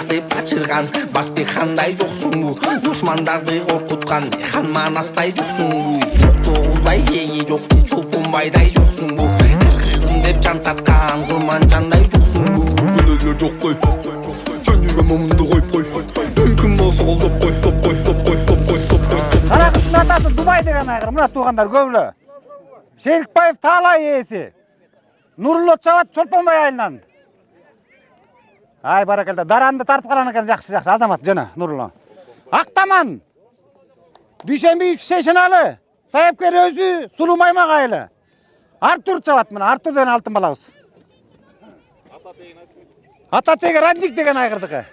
тартып качырган Басбек хандай жоксуңбу душмандарды коркуткан хан манастай жоксуңбу Тоғуздай жеги жок чулпунбайдай жоксуңбу кыргызым деп жан тарткан курманжандай жоксуңбу Күнөлөр жоктой жан жүргөн момунду коюп кой мүмкүн болсо колдоп кой Кара кыздын атасы Дубай деген айгыр мына туугандар көбүлө Шерикбаев таалай ээси Нурулло чабат Чолпонбай айылынан Ай баракалда даранды тартып караган экен жакшы азамат жана Нурулло Актаман Дүйшөмбү Шейшеналы Саяпкер өзү Сулуу Маймак айылы Артур чабат мына Артур деген алтын балабыз Ата теги Радник деген айгырдыкы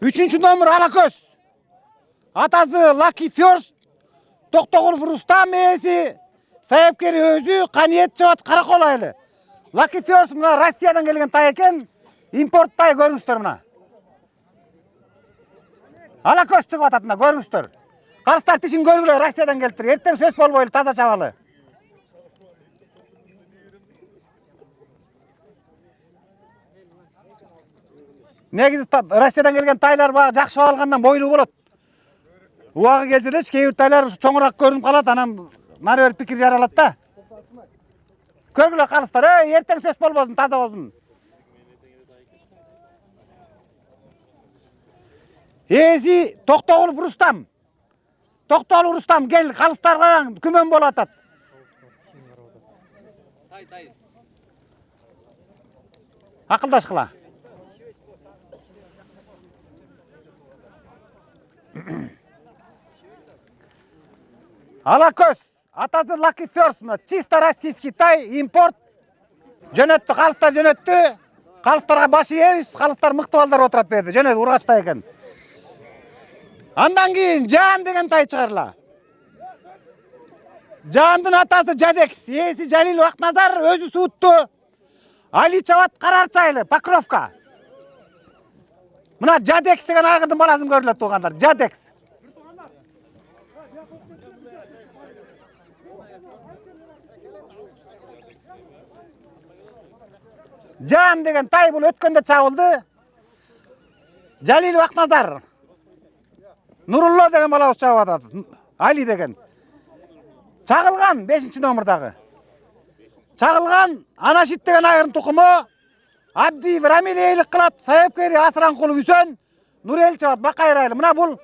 3 номер Алакөз Атасы Лаки Фёрст Токтогулов Рустам ээси Саяпкери өзү Каниет чабат Каракол айылы Лаки Фёрст мына Россиядан келген тай экен импорт тай көрүңүздөр мына Алакөз чыгып атат мына көрүңүздөр Карыстар тишин көргүлө Россиядан келиптир эртең сөз болбойлу таза чабалы Негизи Россиядан келген тайлар бага жакшы алгандан бойлуу болот. Убагы келсе делечи кээ бир тайлар чоңураак көрүнүп калат, анан нары берип пикир жаралат да. Көргүлө калыстар, эртең сөз болбосун, таза болсун. Ээси Токтогулов Рустам. Токтогулов Рустам кел, калыстар караң, күмөн болуп атат. Акылдашкыла. Алакөз, атасы Лаки Фёрст, чисто российский тай, импорт. Жөнөттү, калыстар жөнөттү. Калыстарга башы ээбиз, калыстар мыкты балдар отурат берди. Жөнөт ургач тай экен. Андан кийин Жаан деген тай чыгарыла. Жаандын атасы Жадекс, ээси Жалил Акназар, өзү суутту. Али чабат Карарчы айылы, Покровка. Мына Жадекс деген айгырдын баласын көрүлөт туугандар, Жадекс. Жаан деген тай бул өткөндө чабылды. Жалил Акназар. Нурулло деген балабыз чабып атат. Али деген. Чагылган 5-чи номердагы. Чагылган Анашит деген айгырдын тукуму. Абдиев Рамил эйлик кылат, Саяпкери Асыранкулов Үсөн, Нурел чабат Бакайыр айылы. Мына бул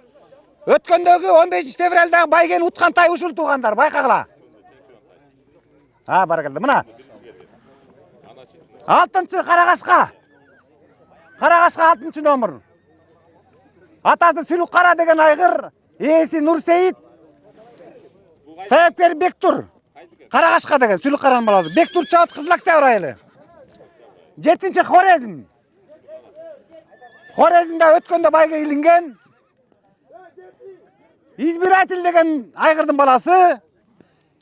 өткөндөгү 15 февралдагы байгени уткан тай ушул туугандар, байкагыла. Баракалда. Мына 6-чы Карагашка. Карагашка 6-чы номер. Атасы Сүлүк Кара деген айгыр, ээси Нурсейит. Саяпкер Бектур. Карагашка деген Сүлүк Каранын баласы. Бектур чабат Кызыл Октябрь айылы. 7-чи Хорезм. Хорезмде өткөндө байга илинген. Избиратель деген айгырдын баласы.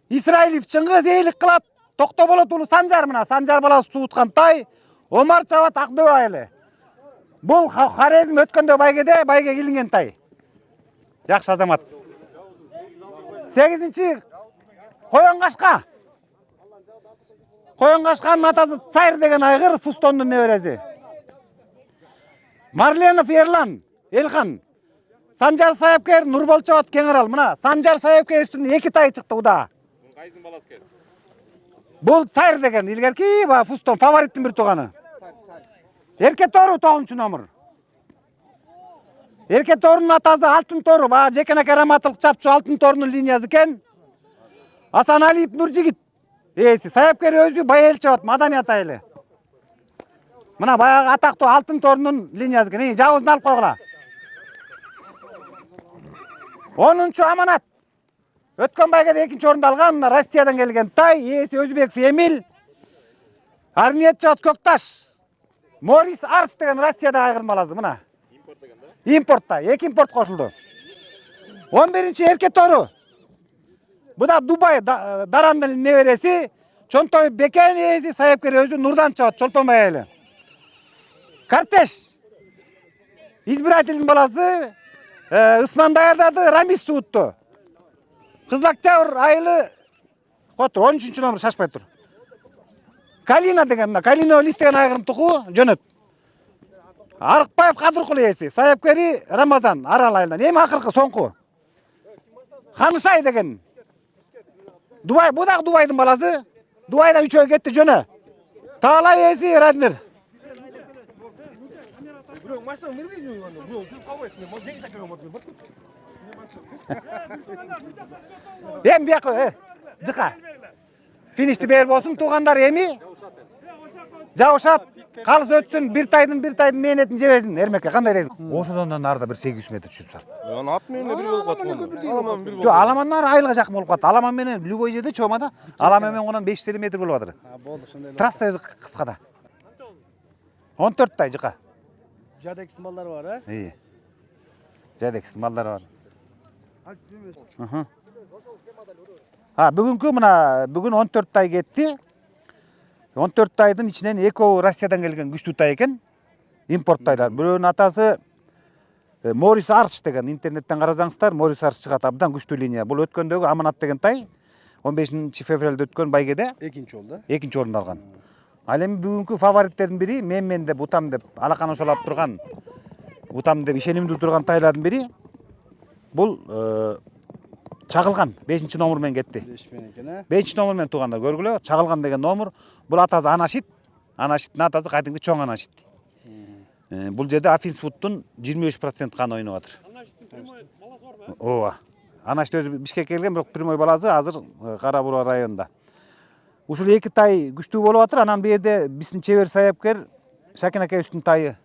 Исраилев Чыңгыз эйлик кылат. Токтоболот уулу Санжар мына, Санжар баласы сууткан тай. Омар чабат Акдөбө айылы. Бул Хорезм өткөндө байга илинген тай. Жакшы азамат. 8-чи Коёнгашка. Коёнгашканын атасы Сайыр деген айгыр, Фустондун небереси. Марленов Ерлан, Элхан. Санжар Саяпкер, Нурбол чабат Кеңарал. Мына Санжар Саяпкер үстүнөн 2 тай чыкты уда. Кайсынын баласы экен? Бул Сайыр деген илгерки Фустон фавориттин бир тууганы. Эрке Тору 9-чу номер. Эрке Торунун атасы Алтын Тору, Жекен Караматылык чапчу Алтын Торунун линиясы экен. Асаналиев Нуржигит. Ээси Саяпкер өзү Байел чабат Маданият айылы. Мына баягы атактуу Алтын Торунун линиясы экен. Жабызын алып койгула. 10-чу Аманат. Өткөн байгада 2-чи орунду алган, Россиядан келген тай, ээси Өзбеков Эмил. Арниет чабат Көкташ. Морис Арч деген Россияда айгырдын баласы мына. Импорт деген да? Импорт тай, 2 импорт кошулду. 11-чи Эрке Тору. Бу да Дубай Дарандын небереси. Чонтой Бекен ээси Саяпкер өзү Нурдан чабат Чолпонбай айылы. Картеш. Избирательдин баласы Ысман даярдады, Рамис суутту. Кызыл Октябрь айылы котур 13-чү номер шашпай тур. Калина деген, Калина лист деген айгырдын туку жөнөт. Арыкбаев Кадыркул ээси, Саяпкери Рамазан Арал айылынан. Эми акыркы соңку. Ханышай деген. Дубай, бу дагы Дубайдын баласы. Дубайдан үчөө кетти жөнө. Таалай ээси Радмир. Эми бияка, жыка. Финишти берип болсун, туугандар эми. Жабышат, калыс өтсүн, бир тайдын мээнетин жебесин. Эрмекке кандай дейсиң? Ошодон нарда бир 800 метр түшүп бар. Ат менен бир болуп калат. Аламан бир болуп. Жок, Аламаннан айылга жакын болуп калат. Аламан менен любой жерде чоомада Аламан менен онан 500 метр болуп атыр. Болду, ошондой. Трасса өзү кыска да. 14 тай жыка. Жадекстин балдары бар, Ии. Жадекстин балдары бар. Бүгүн 14 тай кетти. 14 тайдын ичинен экөө Россиядан келген күчтүү тай экен. Импорт тайлар. Бирөөнүн атасы Морис Арч деген, интернеттен карасаңыздар, Морис Арч чыгат, абдан күчтүү линия. Бул өткөндөгү Аманат деген тай 15 февралда өткөн байгеде Экинчи жолда. экинчи орунду алган. Ал эми бүгүнкү фавориттердин бири, мен деп, утам деп, алакан ошолап турган, утам деп ишенимдүү турган тайлардын бири. Бул Чагылган 5 номер менен кетти. 5 менен экен, 5 номер менен туугандар көргүлө. Чагылган деген номер. Бул атасы Анашит. Анашиттин атасы кайдымкы чоң Анашит. Бул жерде Афинсфудтун 23% каны ойноп атыр. Ооба. Анашит өзү Бишкекке келген, бирок прямой баласы азыр Кара Бура районунда. Ушул эки тай күчтүү болуп атыр. Анан бу жерде биздин чебер саяпкер Шакин акебиздин тайы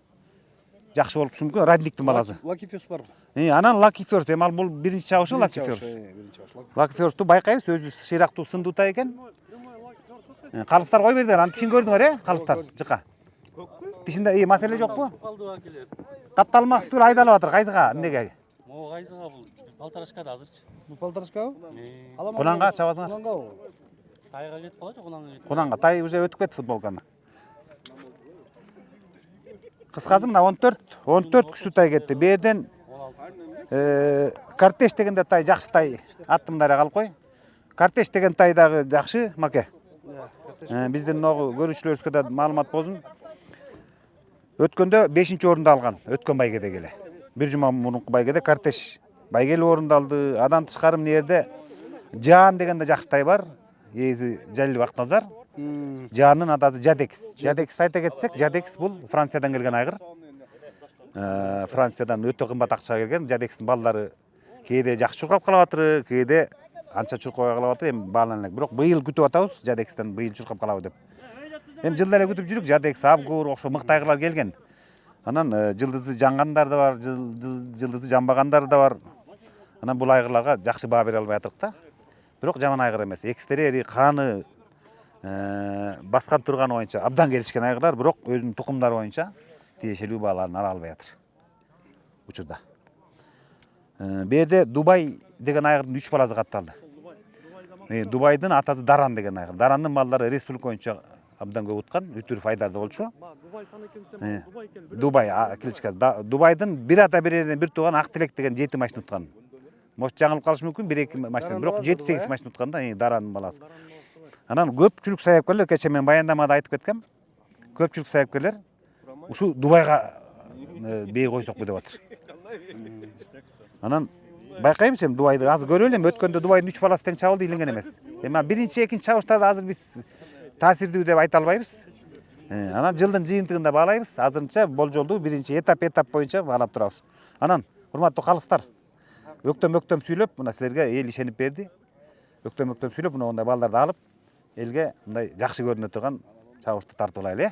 жакшы болуп мүмкүн, Радниктин баласы. Lucky First бар. Анан Lucky First, эми ал бул биринчи чабышы Lucky First. Lucky First'у байкайбыз, өзү шыйрактуу сындуу тай экен. Калыстар кой бердиңер, аны тишин көрдүңөр, калыстар, жыка. Тишинде маселе жокпу? Капталмакчы айдалып атыр, кайсыга, эмнеге? Могу кайсыга бул? Полторашкада азырчы. Бул полторашкабы? Кунанга чабасыңар? Тайга кетип калачы, кунанга кетип. Кунанга, тай уже өтүп кетти футболканы. Кыскасы мына 14 күчтүү тай кетти. Бу жерден Картеш дегенде тай жакшы тай, аттымдар калып кой. Картеш деген тай дагы жакшы, маке. Биздин көрүүчүлөрүбүзгө да маалымат болсун. Өткөндө 5-орунду алган, өткөн байгеде келе. Бир жума мурунку байгеде Картеш байгелүү орунду алды. Адан тышкары мына жерде Жаан дегенде жакшы тай бар. Ээси Жалил Бактназар. Жаанын атасы Жадекс. Жадекс айта кетсек, Жадекс бул Франциядан келген айгыр. Франциядан өтө кымбат акчага келген. Жадекстин балдары кээде жакшы чуркап калып атыр, кээде анча чуркабай калып атыр. Эми баалана элек. Бирок быйыл күтүп атабыз, Жадекстен быйыл чуркап калабы деп. Эми жылда эле күтүп жүрүк, Жадекс, Авгур окшо мыкты айгырлар келген. Анан жылдызы жаңгандар да бар, жылдызы жамбагандар да бар. Анан бул айгырларга жакшы баа бере албай атырык да. Бирок жаман айгыр эмес. Экстери, каны баскан турган боюнча абдан келишкен айгырлар, бирок өзүнүн тукумдары боюнча тиешелүү бааларын ала албай атыр. Учурда. Бу жерде Дубай деген айгырдын 3 баласы катталды. Дубайдын атасы Даран деген айгыр. Дарандын балдары республика боюнча абдан көп уткан, үтүр файдарды болчу. Дубай кличка. Дубайдын бир ата биринен бир тууган Актилек деген 7 машина уткан. Может жаңылып калышы мүмкүн, 1-2 машина, бирок 7-8 машина уткан да, Дарандын баласы. Анан көпчүлүк саяпкерлер, кече мен баяндамада айтып кеткем. Көпчүлүк саяпкерлер ушу Дубайга бей койсокпу деп атыр. Анан байкайбыз эми Дубайды азыр көрөлү эми, өткөндө Дубайдын 3 баласы тең чабылды, илинген эмес. Эми биринчи, экинчи чабыштарды азыр биз таасирдүү деп айта албайбыз. Анан жылдын жыйынтыгында баалайбыз. Азырынча болжолду биринчи этап боюнча баалап турабыз. Анан урматтуу калыстар, өктөм сүйлөп, мына силерге эл ишенип берди. Өктөм сүйлөп, мына ондай балдарды алып, элге мындай жакшы көрүнө турган чабышты тартып алайлы,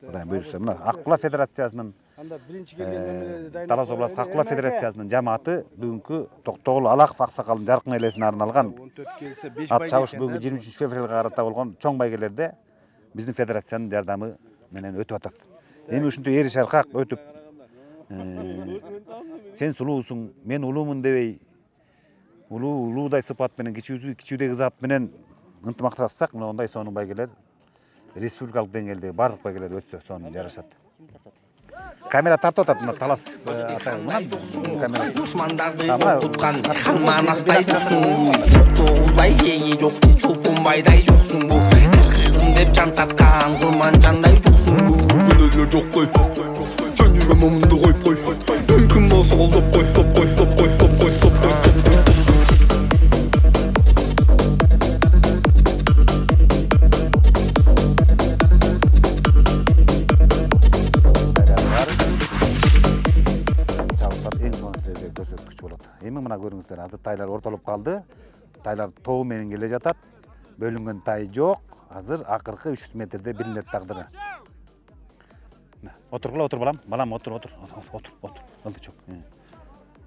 Кудай буйрса. Мына Аккула федерациясынын, Анда биринчи келгенден Талас областык Аккула федерациясынын жамааты бүгүнкү Токтогул Алаков аксакалдын жаркын элесине арналган 14 келсе 5 ат чабыш бүгүнкү 23 февралга карата болгон чоң байгелерде биздин федерациянын жардамы менен өтүп атат. Эми ушинтип эри шаркак өтүп, сен сулуусуң, мен улуумун дебей, улуудай сыпат менен, кичүүдөгү зат менен ынтымакташсак, мына ондай сонун байгелер республикалык деңгээлде барлык байгелер өтсө сонун жарашат. Камера тартып атат, мына Талас камера. Душмандарды коркуткан манастай жоксуң. Тоолдай жеги жок, чулпунбайдай жоксуң бу. Кыргызым деп жан тарткан курман жандай жоксуң бу. Күнөөлөр жоктой. Жөн жүргөн момунду коюп кой. Мүмкүн болсо колдоп кой, топ кой, топ кой, топ кой, топ кой. Көрсөткүч болот. Эми мына көрүңүздөр, азыр тайлар ортолуп калды. Тайлар тобу менен келе жатат. Бөлүнгөн тай жок. Азыр акыркы 300 метрде билинет тагдыры. Отургула, отур балам. Балам отур. Олду чок.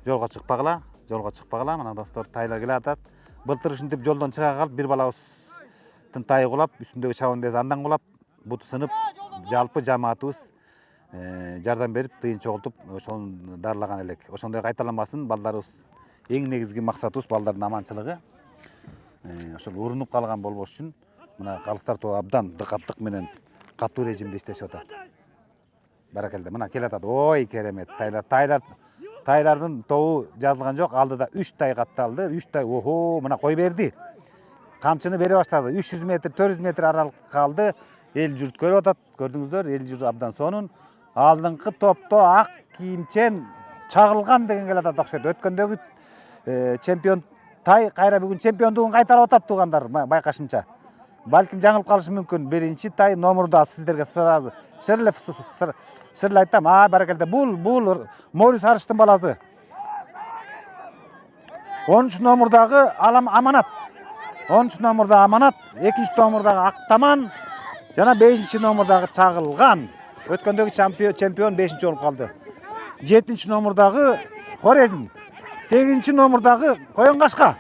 Жолго чыкпагыла. Мына достор, тайлар келе атат. Былтыр ушинтип жолдон чыга калып, бир балабыздын тайы кулап, үстүндөгү чабандеси андан кулап, буту сынып, жалпы жамаатыбыз жардам берип, тыйын чогултуп, ошону дарылаган элек. Ошондой кайталанбасын, балдарыбыз эң негизги максатыбыз балдардын аманчылыгы. Ошол урунуп калган болбош үчүн мына калыстар тобу абдан дыкаттык менен катуу режимде иштешип атат. Баракелде, мына келатат. Ой, керемет. Тайлардын тобу жазылган жок. Алдыда 3 тай катталды. 3 тай, охо, мына кой берди. Камчыны бере баштады. 300 метр, 400 метр аралык калды. Эл журт көрүп атат. Көрдүңүздөр, эл журт абдан сонун. Алдыңкы топто ак кийимчен чагылган деген келатат окшойт. Өткөндөгү чемпион тай кайра бүгүн чемпиондугун кайтарып атат туугандар, байкашымча. Балким жаңылып калышы мүмкүн. Биринчи тай номурда сиздерге сразу шырлы айтам. Баракелде, бул Морис Арыштын баласы. 13 номурдагы Аманат. 13 номурда Аманат, 2-нчи номурдагы Актаман жана 5-нчи номурдагы Чагылган. Өткөндөгү чемпион 5-нчи болуп калды. 7-нчи номурдагы Хорезм. 8-нчи номурдагы Коёнгашка.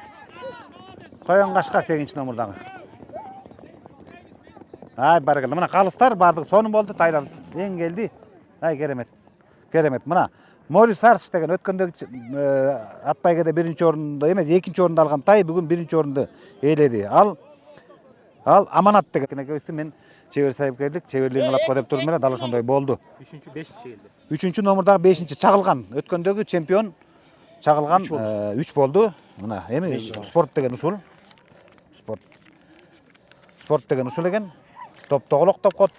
8-нчи номурдагы. Баракелде. Мына калыстар бардыгы сонун болду, тайлар эң келди. Керемет. Мына Морис Арыш деген өткөндөгү ат байгеде 1-нчи орунду эмес, 2-нчи орунду алган тай бүгүн 1-нчи орунду ээледи. Ал Аманат деген экөөбүздүн мен чебер сайыпкерлик, чеберлигин кылат го деп турдум эле, дал ошондой болду. 3-5-чи келди. 3-нчи номурдагы 5-нчи Чагылган. Өткөндөгү чемпион Чагылган 3 болду. Мына эми спорт деген ушул. Спорт деген ушул экен. Топто колоктоп кот.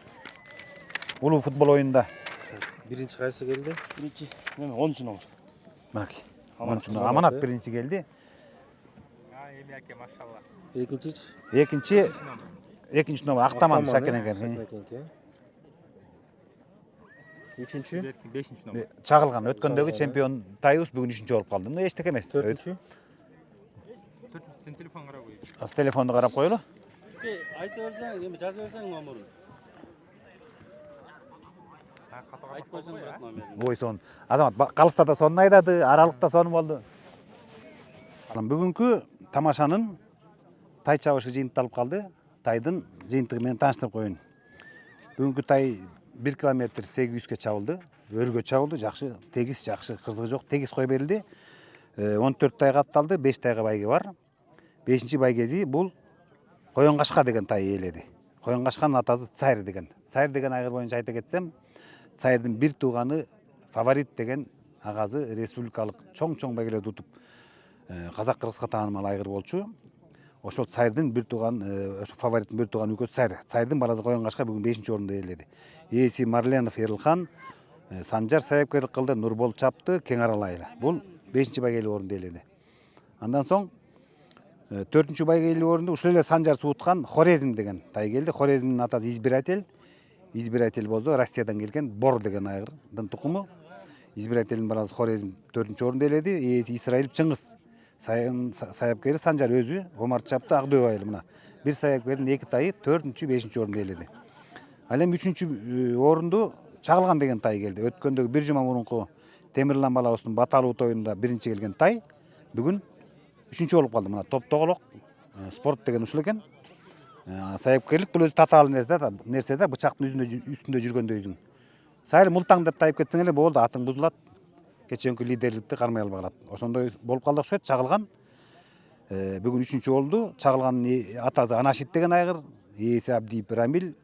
Улуу футбол оюнунда. Биринчи кайсы келди? Биринчи 10-чу номер. Мынакей. Аманат биринчи келди. Эми аке, машалла. Экинчи номер Актаман Шакен экен. Үчүнчү? 5-нчи номер. Чагылган. Өткөндөгү чемпион тайыбыз бүгүн 3-нчү болуп калды. Мына эчтеке эмес. 4-нчү? Сен телефон карап кой. Телефонду карап коелу. Айтып берсең, эми жазып берсең номерин. Айтып койсоң болот номерин. Ой, сон. Азамат, калыстарда сонун айдады, аралыкта сонун болду. Бүгүнкү тамашанын тай чабышы жыйынтыкталып калды. Тайдын жыйынтыгы менен тааныштырып коеюн. Бүгүнкү тай 1 километр 800ке чабылды. Өргө чабылды, жакшы, тегиз, жакшы, кызыгы жок, тегиз кой берилди. 14 тай катталды, 5 тайга байге бар. 5-нчи байгеси бул Коёнгашка деген тай ээледи. Коёнгашканын атасы Царь деген. Царь деген айгыр боюнча айта кетсем, Царьдын бир тууганы Фаворит деген агазы республикалык чоң байгелерди утуп казак-кыргызга таанымал айгыр болчу. Ошол Царьдын бир тууган, ошо Фавориттин бир тууган өкөсү Царь. Царьдын баласы Коёнгашка бүгүн 5-нчи орунду ээледи. Ээси Марленов Эрилхан, Санжар сайыпкерлик кылды, Нурбол чапты, Кең Аралайлы. Бул 5-нчи байгелик орунду ээледи. Андан соң 4-нчү байгелик орунду ушул эле Санжар сууткан Хорезм деген тай келди. Хорезмдин атасы Избиратель. Избиратель болсо Россиядан келген Бор деген айгырдын тукуму. Избирательдин баласы Хорезм 4-нчү орунду ээледи. Ээси Исраилов Чыңгыз. Сайыпкери Санжар өзү Омар чапты, Агдөө айыл. Мына бир сайыпкердин 2 тайы 4-нчү, 5-нчи орунду ээледи. Ал эми 3-нчү орунду Чагылган деген тай келди. Өткөндөгү бир жума мурунку Темирлан балабыздын баталуу тоюнда биринчи келген тай бүгүн 3-нчү болуп калды. Мына топтогулок спорт деген ушул экен. Сайыпкерлик бул өзү татаал нерсе да, бычактын үстүндө жүргөндөйсүң. Сайыр мултаң деп тайып кетсең эле болду, атың бузулат. Кеченки лидерликти кармай албай калат. Ошондой болуп калды окшойт. Чагылган бүгүн 3-нчү болду. Чагылгандын атасы Анашит деген айгыр, ээси Абдиев Рамил,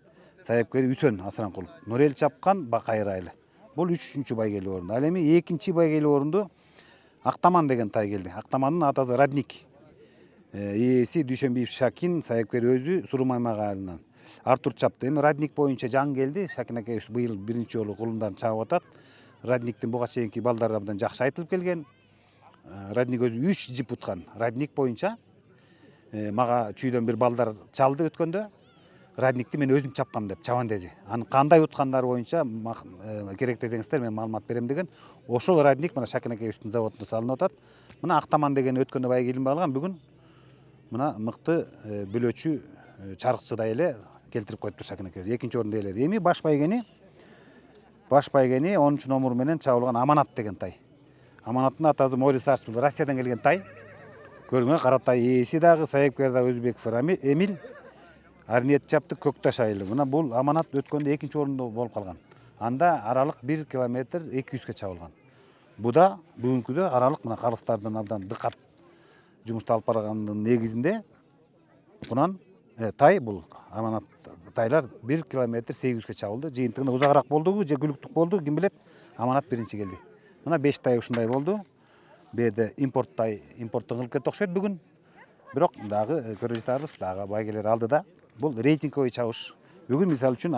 сайыпкери Үсөн Асранкулов. Нурел чапкан Бакайыр айылы. Бул 3-нчү байгелик орунду. Ал эми 2-нчи байгелик орунду Актаман деген тай келди. Актамандын атасы Радник. Ээси Дүйшөнбиев Шакин, сайыпкери өзү Сурумаймак айылынан. Артур чапты. Эми Радник боюнча жаң келди. Шакин акебиз быйыл биринчи жолу кулундарын чабып атат. Радниктин буга чейинки балдары абдан жакшы айтылып келген. Радник өзү 3 жип уткан. Радник боюнча мага чүйдөн бир балдар чалды өткөндө. Радникти мен өзүм чапкам деп чабан деди. Аны кандай уткандары боюнча керек десеңиздер мен маалымат берем деген. Ошол радник мына Шакин акебиздин заводунда салынып атат. Мына Актаман деген өткөндө байга илинбей алган, бүгүн мына мыкты бөлөөчү чарыкчыдай эле келтирип коюптур Шакин акебиз. Экинчи орунду ээледи. Эми баш байгени 10 номер менен чабылган Аманат деген тай. Аманаттын атасы Морис Арс, бул Россиядан келген тай. Көрүнгөн кара тай ээси дагы, сайыпкер дагы Өзбеков Эмил. Арниет чапты Көкташ айылы. Мына бул Аманат өткөндө экинчи орунда болуп калган. Анда аралык 1 километр 200ге чабылган. Бу да бүгүнкүдө аралык мына калыстардан абдан дыкат жумушту алып барганын негизинде бунан тай бул Аманат тайлар 1 километр 800ге чабылды. Жыйынтыгында узагыраак болдубу же күлүктүк болду, ким билет. Аманат биринчи келди. Мына 5 тай ушундай болду. Беде импорт тай, импорттон кылып кетти окшойт бүгүн. Бирок дагы көрө жатабыз, дагы байгелер алдыда. Бул рейтинговый чабыш. Бүгүн мисалы үчүн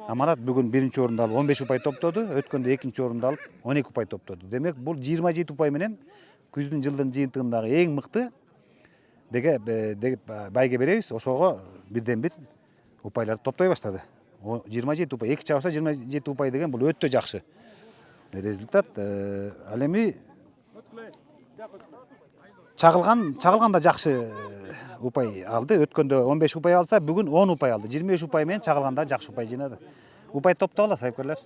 Аманат бүгүн биринчи орунду алып 15 упай топтоду, өткөндө экинчи орунду алып 12 упай топтоду. Демек бул 27 упай менен күздүн жылдын жыйынтыгындагы эң мыкты деге байге беребиз. Ошого бирден бир упайларды топтой баштады. 27 упай, 2 чабышта 27 упай деген бул өтө жакшы результат. Ал эми чагылганда жакшы упай алды. Өткөндө 15 упай алса, бүгүн 10 упай алды. 25 упай менен чагылганда жакшы упай жыйнады. Упай топтогула сайыпкерлер.